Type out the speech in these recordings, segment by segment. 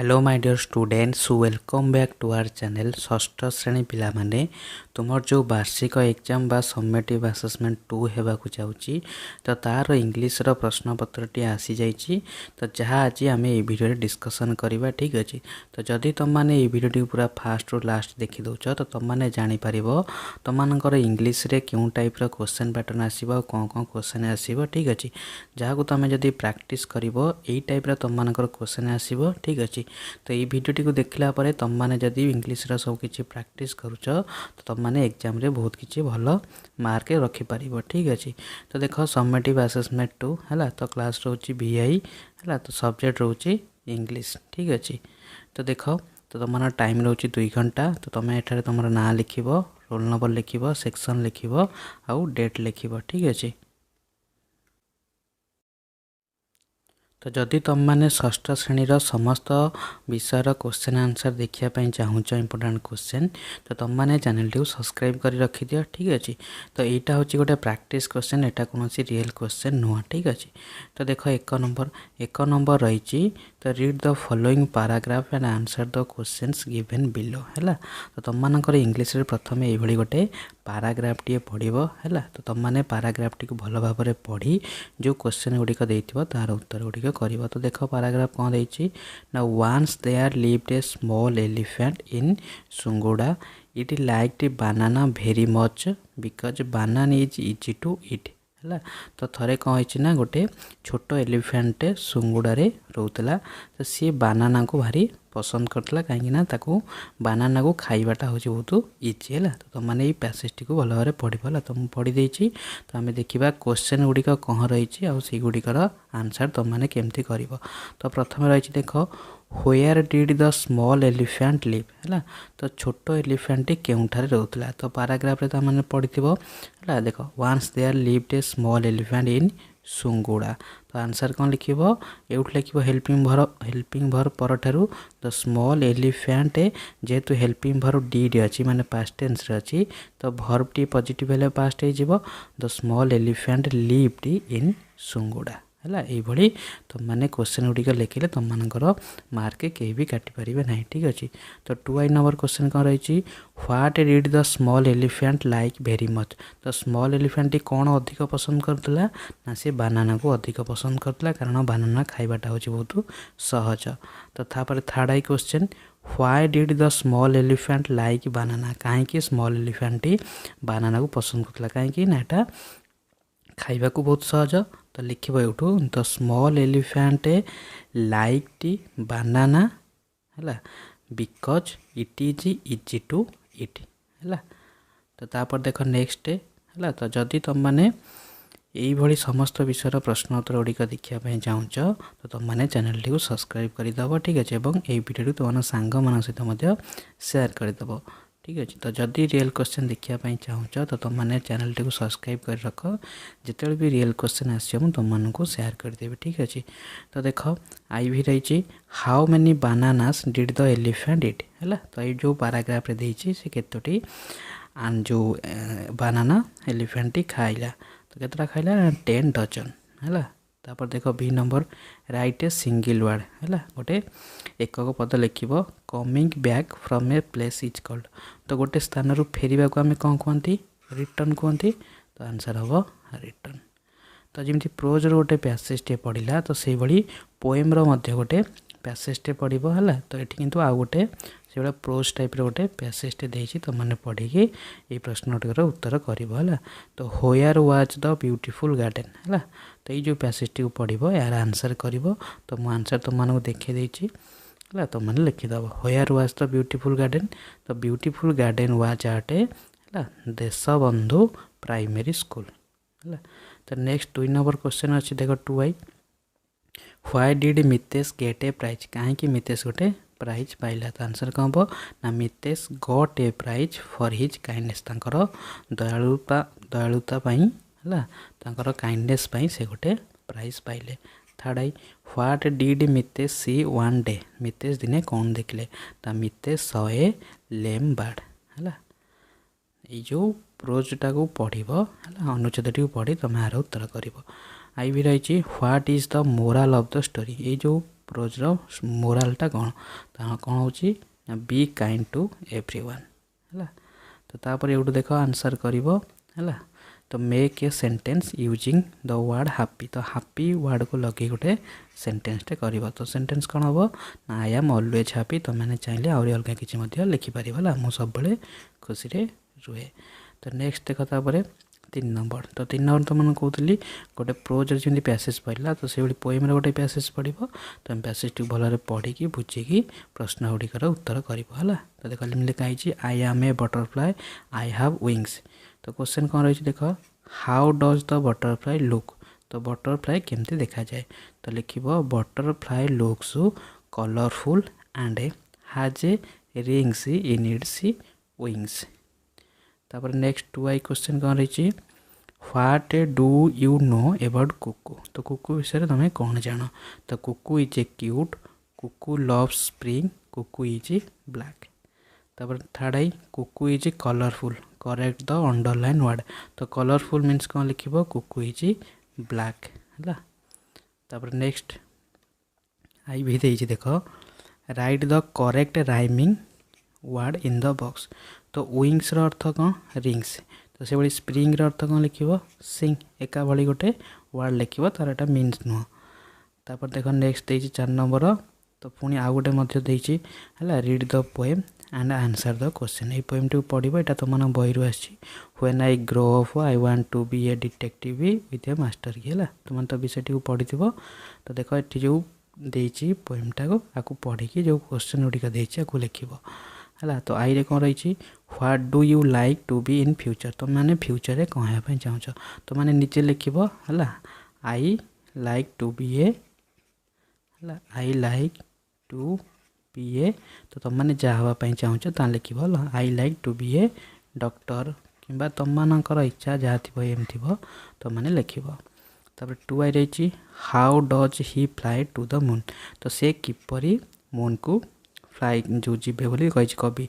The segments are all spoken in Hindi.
Hello my dear students welcome back to our channel षष्ठ श्रेणी पिला माने तुमर जो वार्षिक एग्जाम बा समेटिव असेसमेंट 2 हेबाकु जाउची तो तार इंग्लिश रो प्रश्न पत्र टी आसी जाइची तो जहाँ आज आम ए वीडियो रे डिस्कशन करबा ठीक अछि। तो जदि तुम माने ए वीडियो टी पूरा फास्ट रो लास्ट देखि दोछ तो तुम माने जानि परिबो तुम मानकर इंग्लिश रे क्यों टाइप रो क्वेश्चन पैटर्न आसीबो कोन कोन क्वेश्चन आसीबो ठीक अछि। जहाँ को तुम जदि प्रैक्टिस करिवो एई टाइप रो तुम मानकर क्वेश्चन आसीबो ठीक अछि। तो ये भिडियोटी को देखला परे तुम माने जदि इंग्लिश रा सब किछि प्रैक्टिस करूछ तो तुम माने एग्जाम रे बहुत किछि भलो मार्क रखि परिबो ठीक अछि। तो देखो समेटिव असेसमेंट 2 हला तो क्लास रहउची बीआई हला तो सब्जेक्ट रहउची इंग्लिश ठीक अछि। तो देखो तो तुम माने टाइम रहउची 2 घंटा तो तुम एठारे तुमर नाम लिखिबो रोल नंबर लिखिबो सेक्शन लिखिबो आउ डेट लिखिबो ठीक अछि। तो जदि तुम माने षष्ठ श्रेणी समस्त विषय क्वेश्चन आंसर देखिया चाहूच इंपोर्टेंट क्वेश्चन तो तुम माने चैनल टी सब्सक्राइब कर रखि दियो ठीक अछि। तो एटा होची गोटे प्रैक्टिस क्वेश्चन एटा कोनोसी रियल क्वेश्चन नुह ठीक अछि। तो देखो एक नंबर रही तो read the following paragraph and answer the questions given below हैला। तो तुम मानकर इंग्लिश रे प्रथमे एई भली गोटे पैराग्राफ टी पढिबो हैला। तो तुम माने पैराग्राफ टी को भलो भाबरे पढी जो क्वेश्चन गुडी को देइथिबो तार उत्तर गुडी को करिवो। तो देखो पैराग्राफ कोन देइछि ना once there lived a small elephant in Sunguda it liked banana very much because banana is easy to eat हैला। तो थरे कौन होइछि ना गोटे छोटो एलिफेंट सुंगुडा रे रहउतला तो सी बानाना को भारी पसंद करतला काहे ना ताको बानाना को खाइबाटा होछि बहुत इजी हैला। तो तुम माने ई पैसेज टी को भलो भाबरे पढिबला तो हम पढि देइछि। तो हमें देखिबा क्वेश्चन गुडी का कह रहिछि आ सी गुडी कर आंसर तुम माने केमती करिवो। तो प्रथम रहिछि देखो where did the small elephant live हैला। तो छोटो एलिफेंट टी केउठारे रहउतला तो पैराग्राफ रे त माने पढिथिबो हैला। देखो once there lived a small elephant in Sunguda तो आंसर कौन लिखिबो एउठ लिखिबो हेल्पिंग भर पर ठारू द स्मॉल एलिफेंट जेतु हेल्पिंग भर डीड अछि माने पास्ट टेंस रे अछि तो वर्ब टी पॉजिटिव हेले पास्ट हे जिवो the small elephant lived in Sunguda हैला। एई भली तुम माने क्वेश्चन गुडी को लिखिले तुम मानकर मार्क के भी काटि परिबे नाही ठीक अछि। तो 2 नंबर क्वेश्चन कौन रहिछि what did the small elephant like very much. तो स्मॉल एलिफेंट टी कोन अधिक पसंद करतला ना से बानाना को अधिक पसंद करतला कारण बानाना खाइबाटा होछि बहुत सहज। तो था पर third I question why did the small elephant like बानाना काहे कि स्मॉल एलिफेंट टी बानाना को पसंद करतला काहे कि ना एटा खाइबा को बहुत सहज। तो लिखिबो एठू the small elephant liked banana हैला because it is easy to eat हैला। तो तापर देखो नेक्स्ट हैला। तो जदि तुम माने एई भली समस्त विषय प्रश्न उत्तर गुडी देखिया पय चाहूच तो तुम माने चैनल टी को सब्सक्राइब कर दबो ठीक अछि एवं एई वीडियो तुम सांग मान सहित मध्य शेयर कर दबो ठीक अछि। तो जदि रियल क्वेश्चन देखिया पय चाहूच तो तुम माने चैनल टी को सब्सक्राइब कर रख जेतेबेले भी रियल क्वेश्चन आसियो तुम मान को शेयर कर देबे ठीक अछि। तो देखो आई भी रही how many bananas did the elephant eat हैला। तो ये जो पैराग्राफ रे देछि से केतोटी आन जो बानाना एलिफेंट टी खाइला तो केतरा खाइला 10 डजन हैला। तापर देखो B number write a single word हैला गोटे एकक पद लिखिबो coming back from a place is called. तो गोटे स्थान रु फेरिबा को हमें कोन कहंती रिटर्न कहंती तो आंसर हबो रिटर्न। तो जेमती प्रोज रो गोटे पैसेज टे पढिला तो सेही भली पोएम रो मध्ये गोटे पैसेज टे पढिबो हैला। तो एठी किंतु आ गोटे सेबला प्रोज टाइप रो गोटे पैसेज टे देछि तो माने पढी के ए प्रश्न टिकर उत्तर करिवो हैला। तो where was the beautiful garden हैला। तो ये जो पैसेज टी पढिबो यार आंसर करिवो तो मो आंसर तुम मानक देखि देछि हैला। तो माने लिखि दबो where was the beautiful garden. तो ब्यूटीफुल गार्डन वाज एट हैला देशबंधु प्राइमरी स्कूल हैला। तो नेक्स्ट 2 नंबर क्वेश्चन अछि देखो 2i why did Mitesh get a prize काहे कि मितेश गोटे प्राइज पाइला। तो आंसर कौन हो ना Mitesh got a prize for his kindness तांकर दयालुता पई हैला तांकर काइंडनेस पई से गोटे प्राइज पाइले। Third I what did Mitesh see one day Mitesh दिने कौन देखले ता Mitesh saw a lame bird हैला। ये जो प्रोजटा को पढ़िबो हैला अनुच्छेद टी पढ़ी तुम यार उत्तर करिवो। आई भी रही what is the moral of the story ये जो ପ୍ରୋଜ୍ର ମୋରାଲଟା କ'ଣ ତା କ'ଣ ହେଉଛି ନା ବି କାଇଣ୍ଡ ଟୁ ଏଭ୍ରିୱାନ୍ ହେଲା। ତ ତାପରେ ଏଇଠୁ ଦେଖ ଆନ୍ସର୍ କରିବ ହେଲା। ତ make A sentence using the word happy. ତ ହାପି ୱାର୍ଡ଼କୁ ଲଗେଇ ଗୋଟେ ସେଣ୍ଟେନ୍ସଟେ କରିବ। ତ ସେଣ୍ଟେନ୍ସ କ'ଣ ହେବ ନା ଆଇ ଆମ୍ ଅଲୱେଜ୍ ହାପି। ତୁମମାନେ ଚାହିଁଲେ ଆହୁରି ଅଲଗା କିଛି ମଧ୍ୟ ଲେଖିପାରିବ ହେଲା। ମୁଁ ସବୁବେଳେ ଖୁସିରେ ରୁହେ। ତ ନେକ୍ସଟ ଦେଖ ତାପରେ 3 ନମ୍ବର। ତ 3 ନମ୍ବର ତୁମମାନଙ୍କୁ କହୁଥିଲି ଗୋଟେ ପ୍ରୋଜ୍ରେ ଯେମିତି ପ୍ୟାସେଜ୍ ପଢ଼ିଲା ତ ସେଇଭଳି ପୋଏମ୍ରେ ଗୋଟେ ପ୍ୟାସେଜ୍ ପଢ଼ିବ। ତୁମେ ପ୍ୟାସେଜ୍ଟିକୁ ଭଲରେ ପଢ଼ିକି ବୁଝିକି ପ୍ରଶ୍ନ ଗୁଡ଼ିକର ଉତ୍ତର କରିବ ହେଲା। ତ ଦେଖ ଯେମିତି ଲେଖା ହେଇଛି I am a butterfly I have wings. ତ କ୍ୱେଶ୍ଚନ୍ କ'ଣ ରହିଛି ଦେଖ how does the butterfly look. ତ ବଟରଫ୍ଲାଏ କେମିତି ଦେଖାଯାଏ ତ ଲେଖିବ butterfly looks colourful and has a rings in its wings. ତାପରେ ନେକ୍ସଟ 2i କ୍ୱେଶ୍ଚନ୍ କ'ଣ ରହିଛି what do you know about cuckoo. ତ କୁକୁ ବିଷୟରେ ତୁମେ କ'ଣ ଜାଣ। ତ cuckoo is a cute, cuckoo love spring, cuckoo is black. ତାପରେ 3rd cuckoo is colourful correct the underline ward. ତ କଲରଫୁଲ୍ ମିନ୍ସ କ'ଣ ଲେଖିବ କୁକୁ ଇଜ୍ ବ୍ଲାକ୍ ହେଲା। ତାପରେ ନେକ୍ସଟ ଆଇ ଭି ଦେଇଛି ଦେଖ write the correct rhyming word in the box. ତ ୱିଙ୍ଗସର ଅର୍ଥ କ'ଣ ରିଙ୍ଗସ୍। ତ ସେଭଳି ସ୍ପ୍ରିଙ୍ଗର ଅର୍ଥ କ'ଣ ଲେଖିବ ସିଙ୍ଗ। ଏକା ଭଳି ଗୋଟେ ୱାର୍ଡ଼ ଲେଖିବ ତାର ଏଟା ମିନ୍ସ ନୁହଁ। ତାପରେ ଦେଖ ନେକ୍ସଟ ଦେଇଛି 4 ନମ୍ବର। ତ ପୁଣି ଆଉ ଗୋଟେ ମଧ୍ୟ ଦେଇଛି ହେଲା read the poem and answer the question. ଏଇ ପୋଏମ୍ଟିକୁ ପଢ଼ିବ ଏଇଟା ତୁମମାନଙ୍କ ବହିରୁ ଆସିଛି। When I grow up I want to be a detective with a master key ହେଲା। ତୁମେ ତ ବିଷୟଟିକୁ ପଢ଼ିଥିବ। ତ ଦେଖ ଏଠି ଯେଉଁ ଦେଇଛି ପୋଏମ୍ଟାକୁ ଆକୁ ପଢ଼ିକି ଯେଉଁ କ୍ୱେଶ୍ଚନ୍ ଗୁଡ଼ିକ ଦେଇଛି ଆକୁ ଲେଖିବ ହେଲା। ତ ଆଇରେ କ'ଣ ରହିଛି what do you like to be in future. ତୁମମାନେ ଫ୍ୟୁଚର୍ରେ କ'ଣ ହେବା ପାଇଁ ଚାହୁଁଛ ତୁମମାନେ ନିଜେ ଲେଖିବ ହେଲା। I like to be a ହେଲା I like to be a. ତ ତୁମମାନେ ଯାହା ହେବା ପାଇଁ ଚାହୁଁଛ ତାହା ଲେଖିବ ହେଲା। I like to be a doctor କିମ୍ବା ତୁମମାନଙ୍କର ଇଚ୍ଛା ଯାହା ଥିବ ଏମ୍ ଥିବ ତୁମମାନେ ଲେଖିବ। ତାପରେ 2i ରହିଛି how does he fly to the moon. ତ ସେ କିପରି ମୁନ୍କୁ ଫ୍ଲାଏ ଯେଉଁ ଯିବେ ବୋଲି କହିଛି କବି।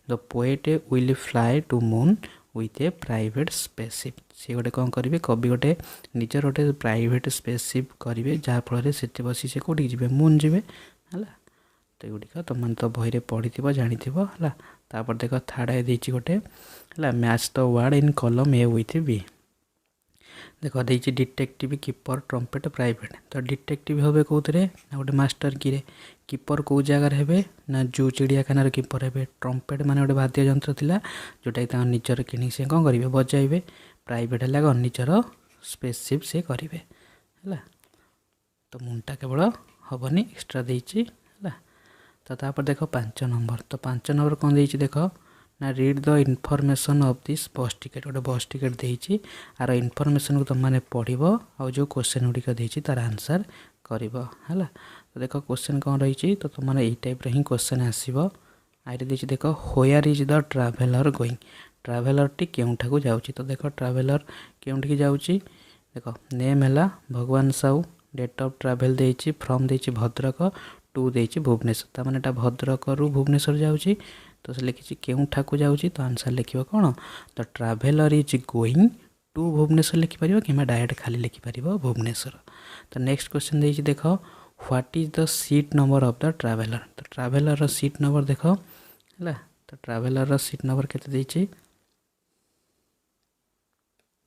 The poet will fly to moon with a private spaceship. ସେ ଗୋଟେ କ'ଣ କରିବେ କବି ଗୋଟେ ନିଜର ଗୋଟେ ପ୍ରାଇଭେଟ୍ ସ୍ପେସସିପ୍ କରିବେ ଯାହାଫଳରେ ସେଠି ବସି ସେ କେଉଁଠିକି ଯିବେ ମୁନ୍ ଯିବେ ହେଲା। ତ ଏଗୁଡ଼ିକ ତୁମମାନେ ତ ବହିରେ ପଢ଼ିଥିବ ଜାଣିଥିବ ହେଲା। ତାପରେ ଦେଖ 3rd ଦେଇଛି ଗୋଟେ ହେଲା match the word in column A with B. ଦେଖ ଦେଇଛି ଡିଟେକ୍ଟିଭ୍ କିପର ଟ୍ରମ୍ପେଟ୍ ପ୍ରାଇଭେଟ୍। ତ ଡିଟେକ୍ଟିଭ୍ ହେବେ କେଉଁଥିରେ ନା ଗୋଟେ ମାଷ୍ଟର କିରେ। କିପର କେଉଁ ଜାଗାରେ ହେବେ ନା ଜୁ ଚିଡ଼ିଆଖାନାର କିପର ହେବେ। ଟ୍ରମ୍ପେଟ୍ ମାନେ ଗୋଟେ ବାଦ୍ୟ ଯନ୍ତ୍ର ଥିଲା ଯେଉଁଟାକି ତାଙ୍କ ନିଜର କିଣିକି ସେ କ'ଣ କରିବେ ବଜାଇବେ। ପ୍ରାଇଭେଟ୍ ହେଲା କ'ଣ ନିଜର ସ୍ପେସସିପ୍ ସେ କରିବେ ହେଲା। ତ ମୁନ୍ଟା କେବଳ ହେବନି ଏକ୍ସଟ୍ରା ଦେଇଛି ହେଲା। ତ ତାପରେ ଦେଖ 5 ନମ୍ବର। ତ 5 ନମ୍ବର କ'ଣ ଦେଇଛି ଦେଖ ନା read the information of this bus ticket. ଗୋଟେ ବସ୍ ଟିକେଟ୍ ଦେଇଛି ଆର ଇନଫର୍ମେସନ୍କୁ ତୁମମାନେ ପଢ଼ିବ ଆଉ ଯେଉଁ କ୍ୱେଶ୍ଚନ୍ ଗୁଡ଼ିକ ଦେଇଛି ତାର ଆନ୍ସର୍ କରିବ ହେଲା। ତ ଦେଖ କ୍ୱେଶ୍ଚନ୍ କ'ଣ ରହିଛି ତ ତୁମମାନେ ଏଇ ଟାଇପ୍ର ହିଁ କ୍ୱେଶ୍ଚନ୍ ଆସିବ। ଆଇରେ ଦେଇଛି ଦେଖ where is the traveller going. ଟ୍ରାଭେଲରଟି କେଉଁଠାକୁ ଯାଉଛି। ତ ଦେଖ ଟ୍ରାଭେଲର କେଉଁଠିକି ଯାଉଛି ଦେଖ ନେମ୍ ହେଲା ଭଗବାନ ସାହୁ। ଡେଟ୍ ଅଫ୍ ଟ୍ରାଭେଲ୍ ଦେଇଛି ଫ୍ରମ୍ ଦେଇଛି ଭଦ୍ରକ ଟୁ ଦେଇଛି ଭୁବନେଶ୍ୱର। ତାମାନେ ଏଇଟା ଭଦ୍ରକରୁ ଭୁବନେଶ୍ୱର ଯାଉଛି। ତ ସେ ଲେଖିଛି କେଉଁଠାକୁ ଯାଉଛି ତ ଆନ୍ସର୍ ଲେଖିବ କ'ଣ the traveller is going to Bhubaneswar ଲେଖିପାରିବ କିମ୍ବା ଡାଇରେକ୍ଟ ଖାଲି ଲେଖିପାରିବ ଭୁବନେଶ୍ୱର। ତ ନେକ୍ସଟ କ୍ୱେଶ୍ଚନ୍ ଦେଇଛି ଦେଖ what is the seat number of the traveller. ତ ଟ୍ରାଭେଲରର ସିଟ୍ ନମ୍ବର ଦେଖ ହେଲା। ତ ଟ୍ରାଭେଲରର ସିଟ୍ ନମ୍ବର କେତେ ଦେଇଛି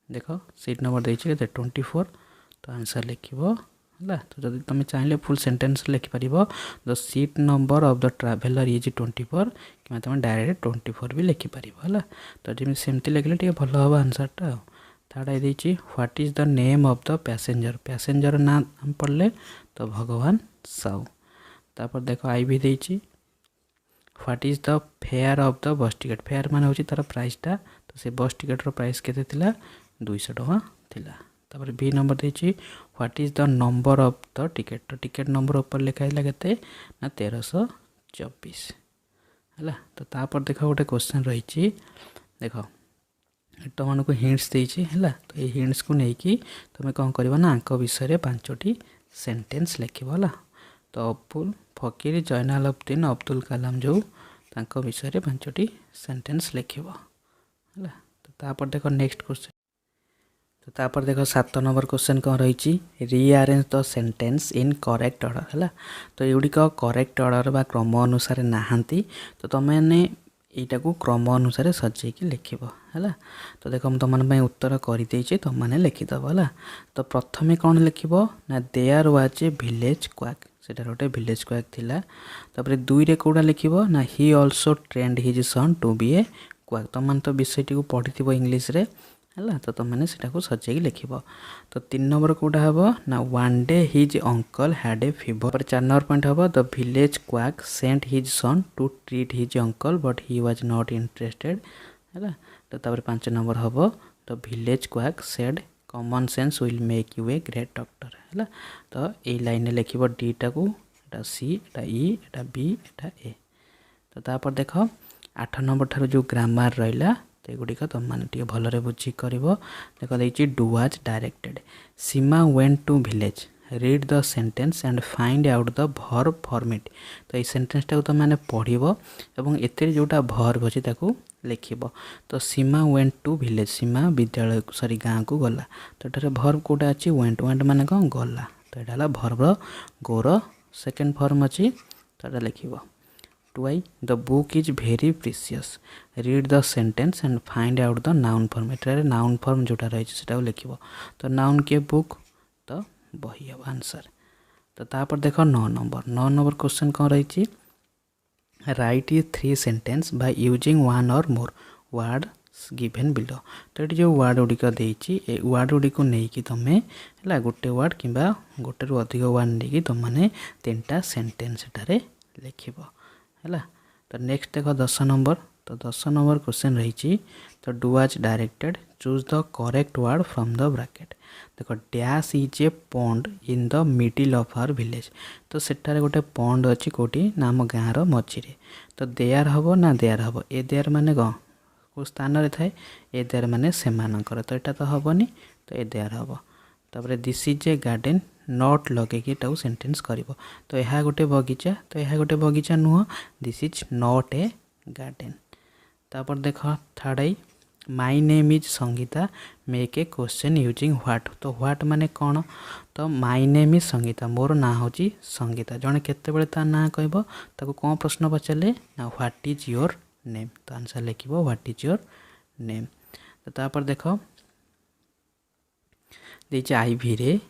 ଦେଖ ସିଟ୍ ନମ୍ବର ଦେଇଛି କେତେ 24। ତ ଆନ୍ସର୍ ଲେଖିବ ହେଲା। ତ ଯଦି ତୁମେ ଚାହିଁଲେ ଫୁଲ୍ ସେଣ୍ଟେନ୍ସ ଲେଖିପାରିବ the seat number of the traveller is 24 କିମ୍ବା ତୁମେ ଡାଇରେକ୍ଟ 24 ବି ଲେଖିପାରିବ ହେଲା। ତ ଯେମିତି ସେମିତି ଲେଖିଲେ ଟିକେ ଭଲ ହେବ ଆନ୍ସର୍ଟା ଆଉ। 3rd ଦେଇଛି what is the name of the passenger. Passenger ନାଁ ପଢ଼ିଲେ ତ ଭଗବାନ ସାହୁ। ତାପରେ ଦେଖ ଆଇ ଭି ଦେଇଛି what is the fare of the bus ticket. Fare ମାନେ ହେଉଛି ତା'ର ପ୍ରାଇସ୍ଟା। ତ ସେ ବସ୍ ଟିକେଟ୍ର ପ୍ରାଇସ୍ କେତେ ଥିଲା 200 ଟଙ୍କା ଥିଲା। ତାପରେ ବି ନମ୍ବର ଦେଇଛି what is the number of the ticket. ତ ଟିକେଟ୍ ନମ୍ବର ଉପରେ ଲେଖା ହେଇଥିଲା କେତେ ନା 1324 ହେଲା। ତ ତାପରେ ଦେଖ ଗୋଟେ କ୍ୱେଶ୍ଚନ୍ ରହିଛି ଦେଖ ତୁମମାନଙ୍କୁ ହିଣ୍ଟସ୍ ଦେଇଛି ହେଲା। ତ ଏଇ ହିଣ୍ଟସ୍କୁ ନେଇକି ତୁମେ କ'ଣ କରିବ ନା ଆଙ୍କ ବିଷୟରେ 5ଟି ସେଣ୍ଟେନ୍ସ ଲେଖିବ ହେଲା। ତ ଅବୁଲ ଫକିର ଜୈନାଲବ୍ଦିନ ଅବଦୁଲ କାଲାମ ଯେଉଁ ତାଙ୍କ ବିଷୟରେ 5ଟି ସେଣ୍ଟେନ୍ସ ଲେଖିବ ହେଲା। ତ ତାପରେ ଦେଖ ନେକ୍ସଟ କ୍ୱେଶ୍ଚନ୍ तो तापर देख 7 नंबर क्वेश्चन कौन रही rearrange the sentence in correct order है। तो युड़िक करेक्ट ऑर्डर बा क्रम अनुसार नहांती तो तुमने यीटा को क्रम अनुसार सजेकी लिख है। तो देख मुझे तुम उत्तर करदे तुमने लिखिदेव है। तो प्रथम कौन लिख ना there was a village quack से गोटे विलेज क्वाक थिला। तापर 2 रे कौटा लिख ना he also trained his son to be a quack. तुम तो विषयटी को पढ़ी इंग्लीश रे है। तो तुमने से सजेक लिख। तो 3 नंबर कौटा हम ना one day his uncle had a fever. 4 number point हम the village quack sent his son to treat his uncle but he was not interested है। तो तापर 5 नंबर हम the village quack said common sense will make you a great doctor है। तो ये लाइन लिख डी टा को सी एटा ई एटा बी एटा ए। तो तापर देख 8 नंबर ठार जो ग्रामर रहा तो युड़िक तुमने भलरे बुझी कर देख देखिए do was directed Seema went to village read the sentence and find out the verb form it. तो ये सेंटेंस टाक तुमने पढ़व और एतिर जोटा भर्ब अच्छी लिख। तो सीमा वेंट टू विलेज सीमा विद्यालय सॉरी गाँ को गला। तो ये भर्ब कौटा अच्छी वेंट वेंट माने कौन गला। तो यहाँ भर्बर गोर सेकेंड फॉर्म अच्छी तो यहाँ लिख। Two I the book is very precious read the sentence and find out the noun form. एटारे नाउन फॉर्म जोटा रही है लिख। तो नाउन के बुक तो बही हम आंसर। तो तापर देख 9 नंबर क्वेश्चन कौन रही right 3 sentence by using one और मोर वर्ड्स गिवेन बिलो। तो ये जो वर्ड गुड़िक देती वर्ड गुड़िक नहीं तुम्हें है गोटे वर्ड कि गोटे रु अधिक वर्ड नहीं तुमने 3टा सेंटेंस एटारे लिख है। तो नेक्स्ट देख 10 नंबर। तो 10 नंबर क्वेश्चन रही तो do was directed choose the correct word from the bracket. देख dash is a pond in the middle of our village. तो सेठारे गोटे पॉन्ड अच्छी कौटी ना आम गाँव मझीरे। तो देयर हम ना देयर हम ए देयर माने कौन कौ स्थान रे थाए ए देयर माने सेमानकर। तो यहाँ तो हेनी तो ए देयर हम। तापर दिस इज ए गार्डन नट लगे सेंटेंस कर। तो यह गोटे बगीचा तो यह गोटे बगीचा नुह this is not a garden. तापर देख third I my name is Sangita make a question using what. तो व्हाट माने कौन। तो माय नेम इज संगीता मोर ना हूँ संगीता जड़े केतबेले ता ना कह ताको कौन प्रश्न पचारे ना व्हाट इज योर नेम। तो आंसर लिख व्हाट इज योर नेम। तो तापर देख देखिए आईवी रे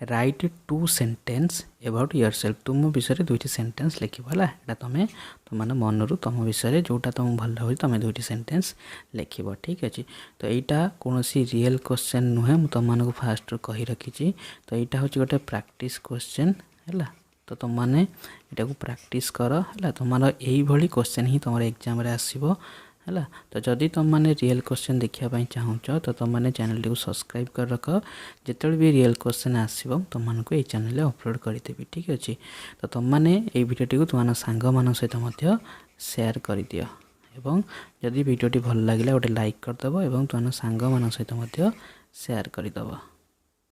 right 2 sentence about your self. तुम विषय 2टी सेंटेंस लिख है। यहाँ तुम्हें तुम मनरू तुम विषय जोटा तुम भल लगे तुम 2टी सेंटेंस लिख ठीक अच्छे। तो यहाँ कौन रियल क्वेश्चन नुहे मुझे तुमको फास्ट कही रखी। तो यहाँ हूँ गोटे प्रैक्टिस क्वेश्चन है। तो तुमने यहाँ को प्रैक्टिस कर है तुम यही क्वेश्चन ही तुम एग्जाम आसो है। तो जदि तुमने रियल क्वेश्चन देखापी चाहूच तो तुमने चैनल टी सब्सक्राइब कर रख जिते भी रियल क्वेश्चन आसो तुमको ये चैनल अपलोड करदेवी ठीक अच्छे। तो तुमने ये भिडियोटी को तुम सांग मान सहित शेयर कर दियो एवं जदि भिडियोटी भल लगे गोटे लाइक करदेव और तुम सांग मान सहित शेयर करदेव।